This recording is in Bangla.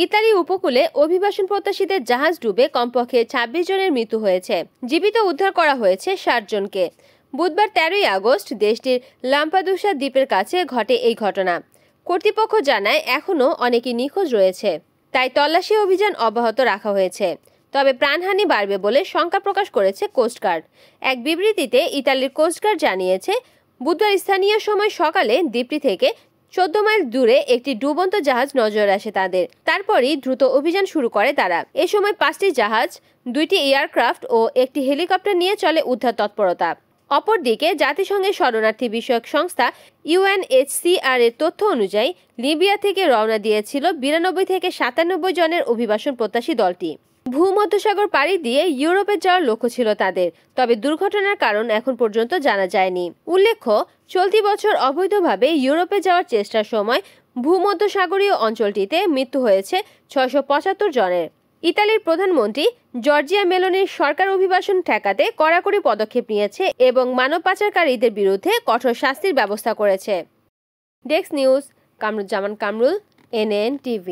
ইতালি উপকূলে অভিবাসন প্রত্যাশীদের জাহাজ ডুবে কমপক্ষে ২৬ জনের মৃত্যু হয়েছে। জীবিত উদ্ধার করা হয়েছে ৬০ জনকে। বুধবার ১৩ই আগস্ট দেশটির লাম্পাদুসা দ্বীপের কাছে ঘটে এই ঘটনা। কর্তৃপক্ষ জানায় এখনও অনেকেই নিখোঁজ রয়েছে, তাই তল্লাশি অভিযান অব্যাহত রাখা হয়েছে। তবে প্রাণহানি বাড়বে বলে শঙ্কা প্রকাশ করেছে কোস্টগার্ড। এক বিবৃতিতে ইতালির কোস্টগার্ড জানিয়েছে, বুধবার স্থানীয় সময় সকালে দ্বীপটি থেকে ১৪ মাইল দূরে একটি ডুবন্ত জাহাজ নজরে আসে তাদের। তারপরই দ্রুত অভিযান শুরু করে তারা। এ সময় ৫টি জাহাজ, ২টি এয়ারক্রাফট ও একটি হেলিকপ্টার নিয়ে চলে উদ্ধার তৎপরতা। অপরদিকে জাতিসংঘের শরণার্থী বিষয়ক সংস্থা UNHCR এর তথ্য অনুযায়ী লিবিয়া থেকে রওনা দিয়েছিল ৯২ থেকে ৯৭ জনের অভিবাসন প্রত্যাশী দলটি। ভূমধ্যসাগর পাড়ি দিয়ে ইউরোপে যাওয়ার লক্ষ্য ছিল তাদের, তবে দুর্ঘটনার কারণ এখন পর্যন্ত জানা যায়নি। উল্লেখ্য, চলতি বছর অবৈধভাবে ইউরোপে যাওয়ার চেষ্টার সময় ভূমধ্যসাগরীয় অঞ্চলটিতে মৃত্যু হয়েছে ৬৭৫ জনের। ইতালির প্রধানমন্ত্রী জর্জিয়া মেলোনির সরকার অভিবাসন ঠেকাতে কড়াকড়ি পদক্ষেপ নিয়েছে এবং মানব পাচারকারীদের বিরুদ্ধে কঠোর শাস্তির ব্যবস্থা করেছে। Desk news, Kamruzzaman Kamrul, NN TV।